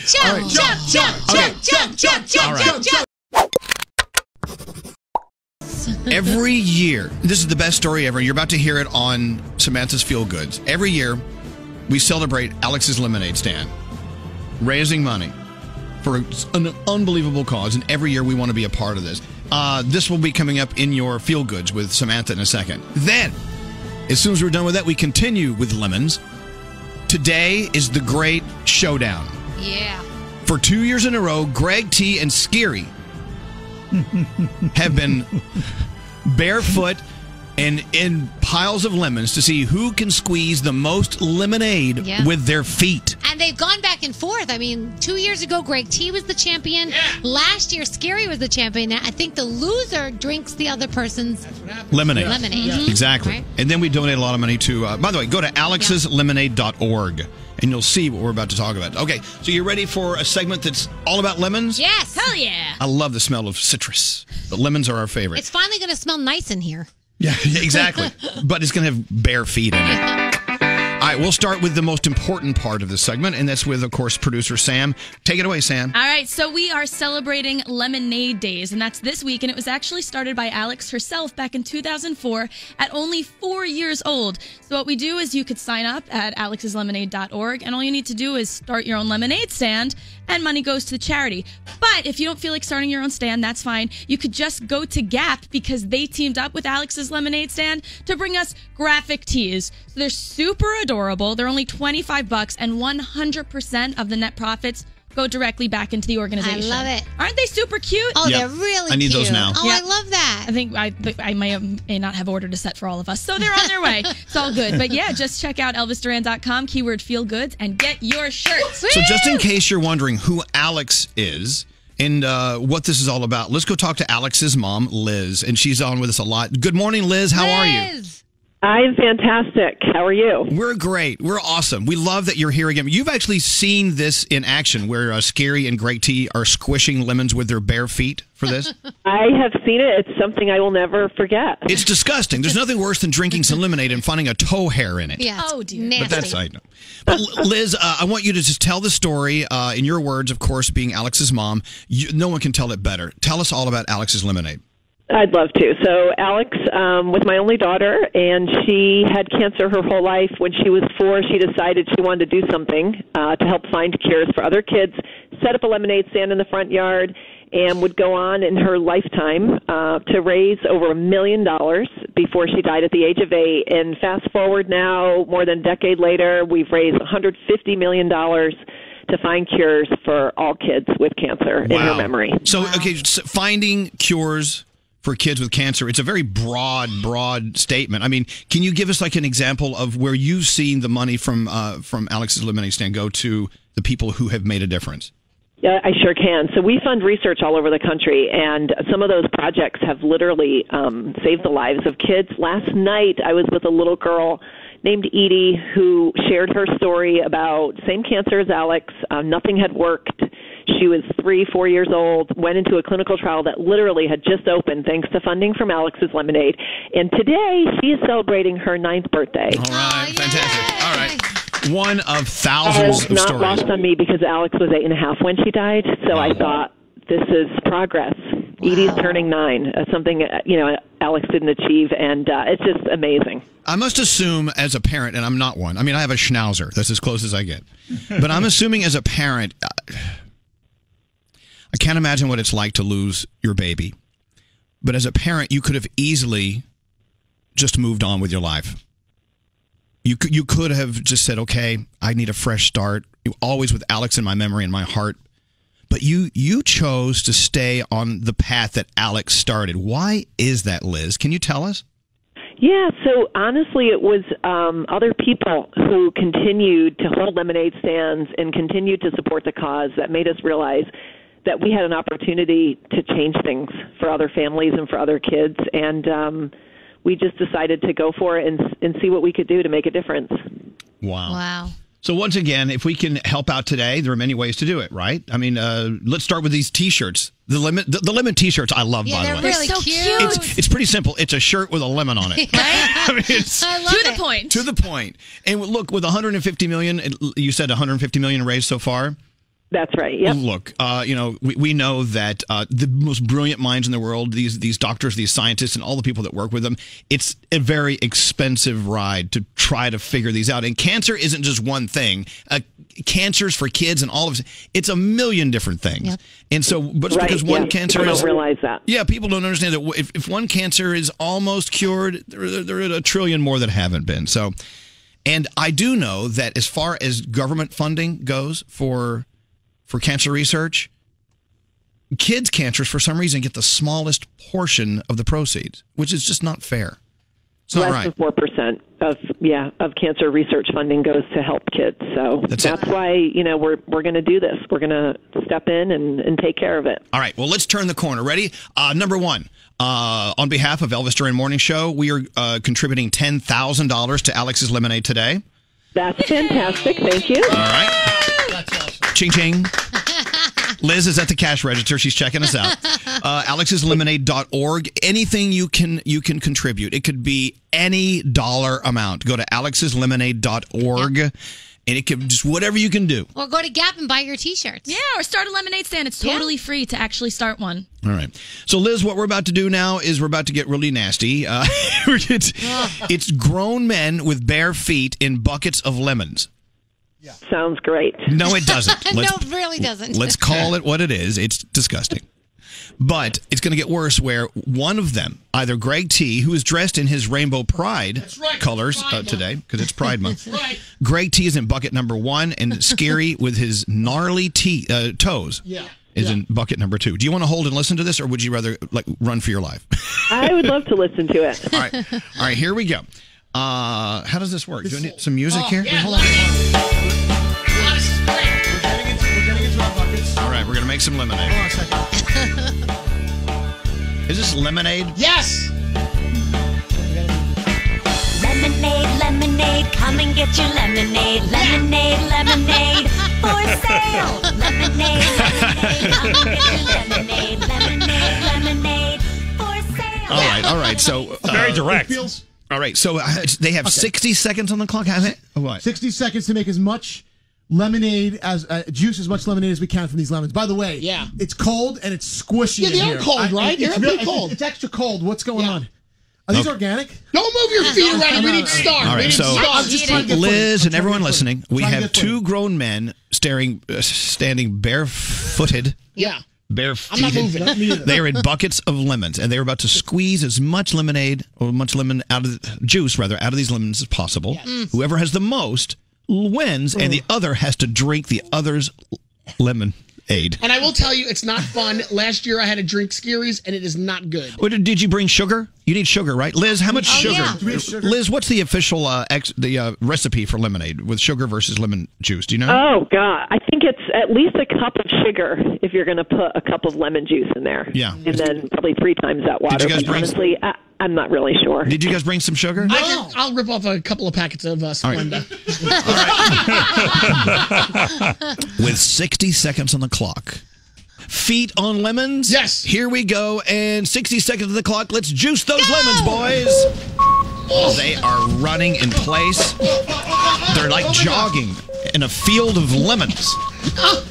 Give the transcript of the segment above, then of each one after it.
Jump, jump, jump, jump, jump, jump, jump, jump. Every year, this is the best story ever. You're about to hear it on Samantha's Feel Goods. Every year, we celebrate Alex's Lemonade Stand, raising money for an unbelievable cause. And every year, we want to be a part of this. This will be coming up in your Feel Goods with Samantha in a second. Then, as soon as we're done with that, we continue with lemons. Today is the great showdown. Yeah. For 2 years in a row, Greg T and Skeery have been barefoot and in piles of lemons to see who can squeeze the most lemonade with their feet. And they've gone back and forth. I mean, 2 years ago, Greg T was the champion. Yeah. Last year, Skeery was the champion. I think the loser drinks the other person's lemonade. Yeah. Mm-hmm. Exactly. Right? And then we donate a lot of money to, by the way, go to alexslemonade.org. And you'll see what we're about to talk about. Okay, so you ready for a segment that's all about lemons? Yes, hell yeah. I love the smell of citrus. But lemons are our favorite. It's finally going to smell nice in here. Yeah, exactly. But it's going to have bare feet in it. All right, we'll start with the most important part of this segment, and that's with, of course, producer Sam. Take it away, Sam. All right, so we are celebrating Lemonade Days, and that's this week, and it was actually started by Alex herself back in 2004 at only 4 years old. So what we do is you could sign up at alexslemonade.org, and all you need to do is start your own lemonade stand, and money goes to the charity. But if you don't feel like starting your own stand, that's fine. You could just go to Gap because they teamed up with Alex's Lemonade Stand to bring us graphic tees. So they're super adorable. They're only $25, and 100% of the net profits go directly back into the organization. I love it. Aren't they super cute? Oh, they're really cute. I need those now. Oh, Yep. I love that. I think I may not have ordered a set for all of us, so they're on their way. It's all good. But yeah, just check out elvisduran.com, keyword feel goods, and get your shirts. So just in case you're wondering who Alex is and what this is all about, let's go talk to Alex's mom, Liz, and she's on with us a lot. Good morning, Liz. How are you? I'm fantastic. How are you? We're great. We're awesome. We love that you're here again. You've actually seen this in action where Skeery and Greg T are squishing lemons with their bare feet for this? I have seen it. It's something I will never forget. It's disgusting. There's nothing worse than drinking some lemonade and finding a toe hair in it. Yeah. Oh, dear. Nasty. But that's I know. But Liz, I want you to just tell the story in your words, of course, being Alex's mom. No one can tell it better. Tell us all about Alex's Lemonade. I'd love to. So Alex was my only daughter, and she had cancer her whole life. When she was 4, she decided she wanted to do something to help find cures for other kids, set up a lemonade stand in the front yard, and would go on in her lifetime to raise over $1 million before she died at the age of 8. And fast forward now, more than a decade later, we've raised $150 million to find cures for all kids with cancer in her memory. So, okay, finding cures for kids with cancer, it's a very broad statement. I mean, can you give us like an example of where you've seen the money from Alex's Lemonade Stand go to the people who have made a difference? Yeah, I sure can. So we fund research all over the country, and some of those projects have literally saved the lives of kids. Last night, I was with a little girl named Edie who shared her story about same cancer as Alex. Nothing had worked. She was 3-4 years old, went into a clinical trial that literally had just opened thanks to funding from Alex's Lemonade. And today, she is celebrating her 9th birthday. All right, fantastic. All right. One of thousands of not stories. Lost on me because Alex was 8.5 when she died, so I thought, this is progress. Edie's turning 9, something Alex didn't achieve, and it's just amazing. I must assume as a parent, and I'm not one. I mean, I have a schnauzer. That's as close as I get. But I'm assuming as a parent, I can't imagine what it's like to lose your baby. But as a parent, you could have easily just moved on with your life. You could have just said, okay, I need a fresh start, always with Alex in my memory and my heart. But you chose to stay on the path that Alex started. Why is that, Liz? Can you tell us? Yeah, so honestly, it was other people who continued to hold lemonade stands and continued to support the cause that made us realize that we had an opportunity to change things for other families and for other kids. And we just decided to go for it and see what we could do to make a difference. Wow. So once again, if we can help out today, there are many ways to do it, right? I mean, let's start with these T-shirts. The lemon T-shirts I love, by the way. They're really so cute. It's pretty simple. It's a shirt with a lemon on it. Right? I mean, it's I love to the point. To the point. And look, with 150 million, you said 150 million raised so far. That's right. Yep. Look, we know that the most brilliant minds in the world, these doctors, these scientists, and all the people that work with them, it's a very expensive ride to try to figure these out. And cancer isn't just one thing. Cancers for kids and all of it's a million different things. Yep. And so, but because one cancer people don't realize that. Yeah, people don't understand that if one cancer is almost cured, there are a trillion more that haven't been. So, and I do know that as far as government funding goes for cancer research, kids' cancers, for some reason, get the smallest portion of the proceeds, which is just not fair. It's not right. Less than 4% of cancer research funding goes to help kids. So that's why, we're going to do this. We're going to step in and take care of it. All right. Well, let's turn the corner. Ready? Number one, on behalf of Elvis Duran Morning Show, we are contributing $10,000 to Alex's Lemonade today. That's fantastic. Thank you. All right. That's awesome. Ching, ching. Liz is at the cash register. She's checking us out. alexslemonade.org. Anything you can contribute. It could be any dollar amount. Go to alexslemonade.org. Yep. And it could just whatever you can do. Or go to Gap and buy your T-shirts. Yeah, or start a lemonade stand. It's totally free to actually start one. All right. So, Liz, what we're about to do now is we're about to get really nasty. It's grown men with bare feet in buckets of lemons. Yeah. Sounds great. No, it doesn't. No, it really doesn't. Let's call it what it is. It's disgusting. But it's going to get worse where one of them, either Greg T., who is dressed in his rainbow pride colors today, because it's Pride Month. Right. Greg T. is in bucket number 1, and Skeery with his gnarly toes is in bucket number 2. Do you want to hold and listen to this, or would you rather run for your life? I would love to listen to it. All right, here we go. How does this work? Do you need some music here? Yeah, hold on. We're getting into our buckets. All right, we're going to make some lemonade. Hold on a second. Is this lemonade? Yes! Lemonade, lemonade, come and get your lemonade. Lemonade, lemonade, for sale. Lemonade, lemonade, come and get your lemonade. Lemonade, lemonade, for sale. All right. So very direct. All right, so they have 60 seconds on the clock. What? 60 seconds to make as much lemonade as juice, as much lemonade as we can from these lemons. By the way, it's cold and it's squishy. Yeah, they are cold, right? They're pretty cold. It's extra cold. What's going on? Are these organic? Don't move your feet around. We need to start. All right, so Liz and everyone listening, we have 2 grown men standing barefooted. Yeah. Barefooted. I'm not moving. Not me either. They are in buckets of lemons, and they are about to squeeze as much lemonade or much lemon out of these lemons as possible. Yes. Whoever has the most wins, and the other has to drink the other's lemonade. And I will tell you, it's not fun. Last year I had to drink Skeery's, and it is not good. Did you bring sugar? You need sugar, right? Liz, how much sugar? Yeah. Do we have sugar? Liz, what's the official recipe for lemonade with sugar versus lemon juice? Do you know? Oh, God. I think it's at least a cup of sugar if you're going to put a cup of lemon juice in there. Yeah. And then probably 3 times that water. Did you guys bring honestly, I'm not really sure. Did you guys bring some sugar? I'll rip off a couple of packets of Splenda. All right. With 60 seconds on the clock. Feet on lemons? Yes. Here we go. And 60 seconds on the clock. Let's juice those lemons, boys. They are running in place. They're like jogging in a field of lemons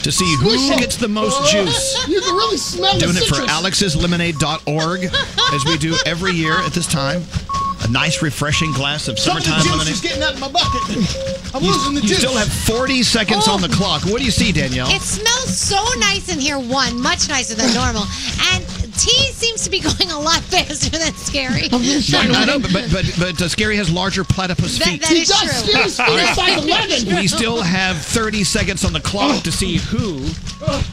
to see who gets the most juice. You can really smell Doing the it for citrus. alexslemonade.org as we do every year at this time. A nice, refreshing glass of summertime lemonade. Juice is getting out of my bucket. I'm losing the juice. You still have 40 seconds on the clock. What do you see, Danielle? It smells so nice in here, much nicer than normal. And tea seems to be going a lot faster than Skeery. I know, but Skeery has larger platypus feet. That is true. Skeery's feet are size 11. We still have 30 seconds on the clock to see who.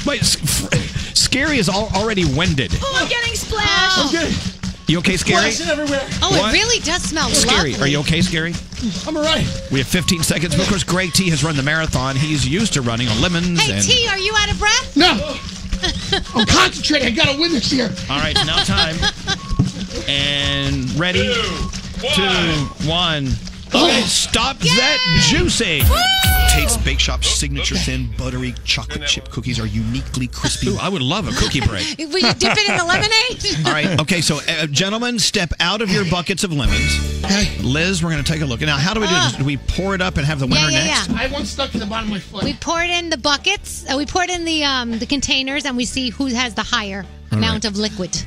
Wait, Skeery is already winded. Oh, I'm getting splashed. I'm getting You okay, Skeery? splashing everywhere. Oh, What? it really does smell Skeery, lovely. are you okay, Skeery? I'm all right. We have 15 seconds. Of course, Greg T has run the marathon. He's used to running on lemons. Hey, and... T, are you out of breath? No. I'm concentrating. I got to win this year. All right, now time. And ready? 2, 1. Okay, stop that juicing. Tate's Bake Shop's signature thin, buttery chocolate chip cookies are uniquely crispy. Ooh, I would love a cookie break. Will you dip it in the lemonade? All right. Okay, so gentlemen, step out of your buckets of lemons. Liz, we're going to take a look. Now, how do we do this? Do we pour it up and have the winner next? I have one stuck to the bottom of my foot. We pour it in the buckets. We pour it in the containers, and we see who has the higher amount of liquid.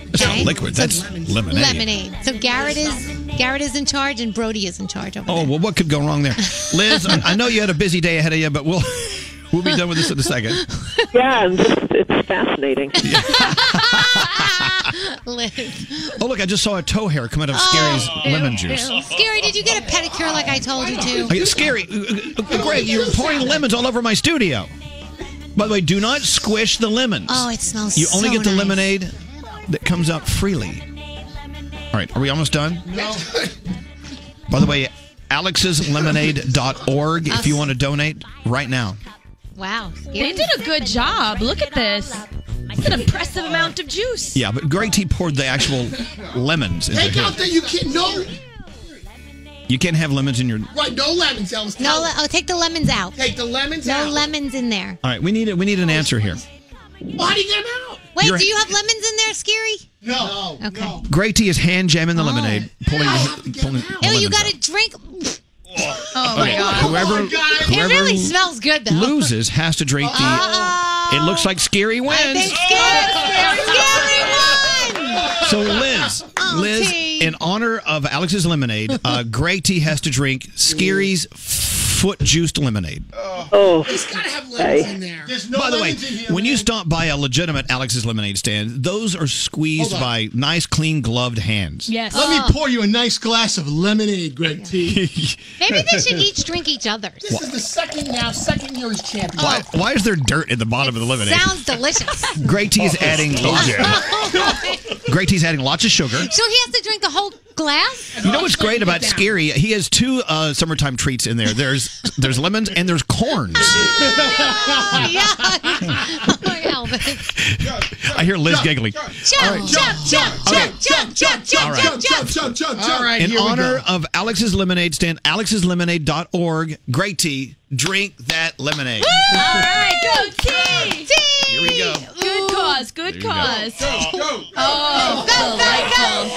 It's not liquid. That's lemonade. Lemonade. So Garrett is in charge, and Brody is in charge over there. Well, what could go wrong there? Liz, I know you had a busy day ahead of you, but we'll be done with this in a second. Yeah, it's fascinating. Liz. Oh, look, I just saw a toe hair come out of Skeery's lemon juice. Skeery, did you get a pedicure like I told you to? Okay, Skeery, Greg, you're pouring lemons all over my studio. By the way, do not squish the lemons. Oh, it smells You only so get the nice. lemonade that comes out freely. All right, are we almost done? No. By the way, alexslemonade.org if you want to donate right now. Wow. They did a good job. Look at this. It's an impressive amount of juice. Yeah, but Greg T poured the actual lemons into Take out his. that you can't. No. You can't have lemons in your... Right, no lemons, Elvis. No, take the lemons out. Take the lemons out. No lemons in there. All right, we need an answer here. Why do you get them out? Wait, You're- do you have lemons in there, Skeery? No. Okay. No. Greg T is hand jamming the lemonade, pulling Ew, you got to drink. Oh my God. Whoever It really smells good, though. loses has to drink the... It looks like Skeery I wins. think Skeery won. So Liz, T. in honor of Alex's lemonade, Greg T has to drink Skeery's foot juiced lemonade. Oh, It's got to have lemons in there. There's no By the way, lemons in here, when you man. stop by a legitimate Alex's lemonade stand, those are squeezed Hold on. by nice, clean, gloved hands. Yes. Let me pour you a nice glass of lemonade, Greg T. Maybe they should each drink each other's. This is the second year he's champion. Why is there dirt in the bottom of the lemonade? Sounds delicious. Greg T is adding Greg T's adding lots of sugar. So he has to drink a whole glass? You know what's great about Skeery? He has two summertime treats in there. There's lemons and there's corns. Yeah. Elvis. I hear Liz giggling. Jump, jump, jump, jump, jump, jump, jump, jump. All right, In here we honor go. of Alex's lemonade stand, alexslemonade.org, Greg T, drink that lemonade. All right, go team. Here we go. Good cause. Good There you go. cause. Go. Oh, delightful.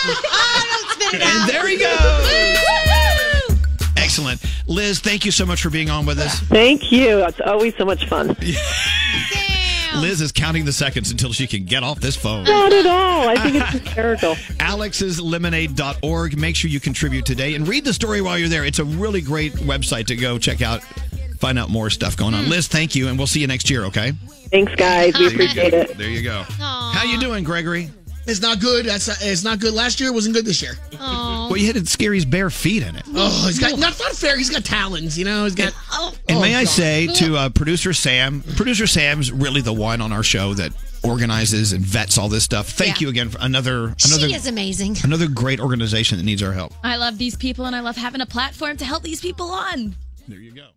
Oh, don't spit it out. And there he goes. Excellent. Liz, thank you so much for being on with us. thank you. It's always so much fun. Damn. Liz is counting the seconds until she can get off this phone. Not at all. I think it's hysterical. alexslemonade.org. Make sure you contribute today and read the story while you're there. It's a really great website to go check out, find out more stuff going on. Liz, thank you, and we'll see you next year, okay? Thanks, guys. We appreciate it. There you go. Aw. How you doing, Gregory? It's not good. It's not good. Last year wasn't good this year. Oh. Well, you hit Skeery's bare feet in it. Oh, he's got not fair. He's got talons. You know, he's got. And may I God. say to producer Sam's really the one on our show that organizes and vets all this stuff. Thank you again for another She is amazing. another great organization that needs our help. I love these people, and I love having a platform to help these people on. There you go.